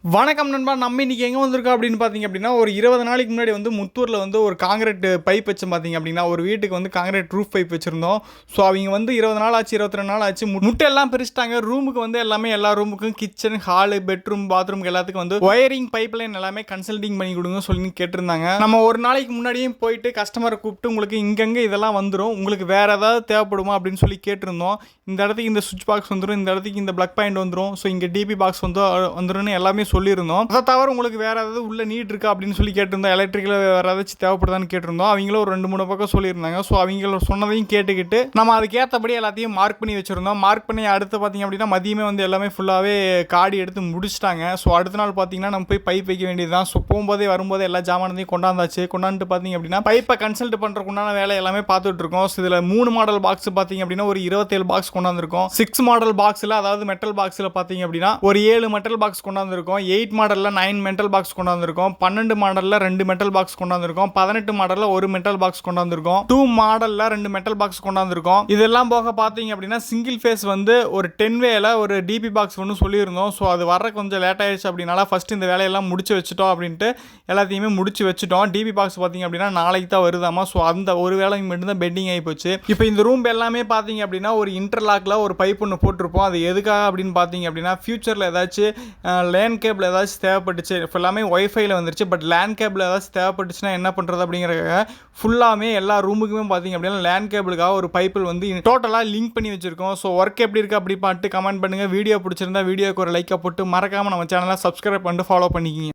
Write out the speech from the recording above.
வணக்கம் நண்பா. நம்ம இன்னைக்கு எங்கே வந்திருக்கோம் அப்படின்னு பார்த்தீங்க அப்படின்னா, ஒரு 20 நாளைக்கு முன்னாடி வந்து முத்தூரில் வந்து ஒரு காங்கிரீட் பைப் வச்சு பார்த்தீங்க அப்படின்னா, ஒரு வீட்டுக்கு வந்து காங்கிரீட் ரூஃப் பைப் வச்சுருந்தோம். ஸோ அவங்க வந்து 20 நாள் ஆச்சு, 22 நாள் ஆச்சு. முட்டை எல்லாம் பிரிச்சுட்டாங்க. ரூமுக்கு வந்து எல்லாமே எல்லா ரூமுக்கும் கிச்சன், ஹாலு, பெட்ரூம், பாத்ரூமுக்கு எல்லாத்துக்கும் வந்து ஒயரிங் பைப் லைன் எல்லாமே கன்சல்டிங் பண்ணி கொடுங்க சொல்லி கேட்டிருந்தாங்க. நம்ம ஒரு நாளைக்கு முன்னாடியும் போயிட்டு கஸ்டமரை கூப்பிட்டு உங்களுக்கு இங்கங்கே இதெல்லாம் வந்துடும், உங்களுக்கு வேற ஏதாவது தேவைப்படுமா அப்படின்னு சொல்லி கேட்டிருந்தோம். இந்த இடத்துக்கு இந்த சுவிட்ச் பாக்ஸ் வந்துடும், இந்த இடத்துக்கு இந்த பிளக் பாயிண்ட் வந்துடும், ஸோ இங்கே டிபி பாக்ஸ் வந்துடும் எல்லாமே சொல்லியிருந்தோம். அதை தவிர உங்களுக்கு வேறு ஏதாவது உள்ள நீட் இருக்கா அப்படின்னு சொல்லி கேட்டிருந்தோம். எலக்ட்ரிக்கல் வேறு ஏதாச்சும் தேவைப்படுதான்னு கேட்டிருந்தோம். அவங்களும் ஒரு 2-3 பக்கம் சொல்லியிருந்தாங்க. ஸோ அவங்க சொன்னதையும் கேட்டுக்கிட்டு நம்ம அதுக்கேற்றபடி எல்லாத்தையும் மார்க் பண்ணி வச்சுருந்தோம். மார்க் பண்ணி அடுத்து பார்த்தீங்க அப்படின்னா மதியமே வந்து எல்லாமே ஃபுல்லாகவே காடி எடுத்து முடிச்சிட்டாங்க. ஸோ அடுத்த நாள் பார்த்தீங்கன்னா நம்ம போய் பைப் வைக்க வேண்டியது தான். ஸோ போகும்போதே வரும்போது எல்லா ஜாமானத்தையும் கொண்டாந்தாச்சு. கொண்டாந்துட்டு பார்த்தீங்க அப்படின்னா பைப்பை கன்சல்ட் பண்ணுறதுக்குண்டான வேலை எல்லாமே பார்த்துட்டு இருக்கோம். ஸோ இதில் 3 மாடல் பாக்ஸ் பார்த்தீங்க அப்படின்னா ஒரு 27 பாக்ஸ் கொண்டாந்துருக்கோம். 6 மாடல் பாக்ஸில், அதாவது மெட்டல் பாக்ஸில் பார்த்தீங்க அப்படின்னா ஒரு 7 மெட்டல் பாக்ஸ் கொண்டாந்துருக்கோம். 8 மாடலில் 9 மெட்டல் பாக்ஸ் கொண்டாந்துருக்கோம். 12 மாடலில் 2 மெட்டல் பாக்ஸ் கொண்டாந்துருக்கோம். 18 மாடலில் 1 மெட்டல் பாக்ஸ் கொண்டாந்துருக்கோம். 2 மாடலில் 2 மெட்டல் பாக்ஸ் கொண்டாந்துருக்கோம். இதெல்லாம் போக பார்த்தீங்க அப்படின்னா சிங்கிள் ஃபேஸ் வந்து ஒரு 10 வேல ஒரு டிபி பாக்ஸ் ஒன்று சொல்லியிருந்தோம். ஸோ அது வர கொஞ்சம் லேட் ஆயிடுச்சு. அப்படின்னால ஃபர்ஸ்ட் இந்த வேலையெல்லாம் முடிச்சு வச்சுட்டோம் அப்படின்ட்டு எல்லாத்தையுமே முடிச்சு வச்சுட்டோம். டிபி பாக்ஸ் பார்த்தீங்க அப்படின்னா நாளைக்கு தான் வருதாமா. ஸோ அந்த ஒரு வேலைக்கு மட்டும்தான் பெண்டிங் ஆகி போச்சு. இப்போ இந்த ரூம் எல்லாமே பார்த்தீங்க அப்படின்னா ஒரு இன்டர்லாக்ல ஒரு பைப் ஒன்று போட்டிருப்போம். அது எதுக்காக அப்படின்னு பார்த்தீங்க அப்படின்னா ஃபியூச்சரில் ஏதாச்சும் லேன் கேபிள் ஏதாச்சும் தேவைப்பட்டுச்சு. இப்போ எல்லாமே ஒய்ஃபைல வந்துருச்சு. பட் லேன் கேபிள் ஏதாச்சும் தேவைப்பட்டுச்சுன்னா என்ன பண்ணுறது அப்படிங்கிறத ஃபுல்லாமே எல்லா ரூமுக்குமே பார்த்தீங்க அப்படின்னா லேன் கேபிளுக்காக ஒரு பைப்பில் வந்து டோட்டலாக லிங்க் பண்ணி வச்சிருக்கோம். ஸோ ஒர்க் எப்படி இருக்குது அப்படி பார்த்து கமெண்ட் பண்ணுங்கள். வீடியோ பிடிச்சிருந்தா வீடியோக்கு ஒரு லைக்கை போட்டு மறக்காமல் நம்ம சேனலை சப்ஸ்கிரைப் பண்ணிட்டு ஃபாலோ பண்ணிக்கிங்க.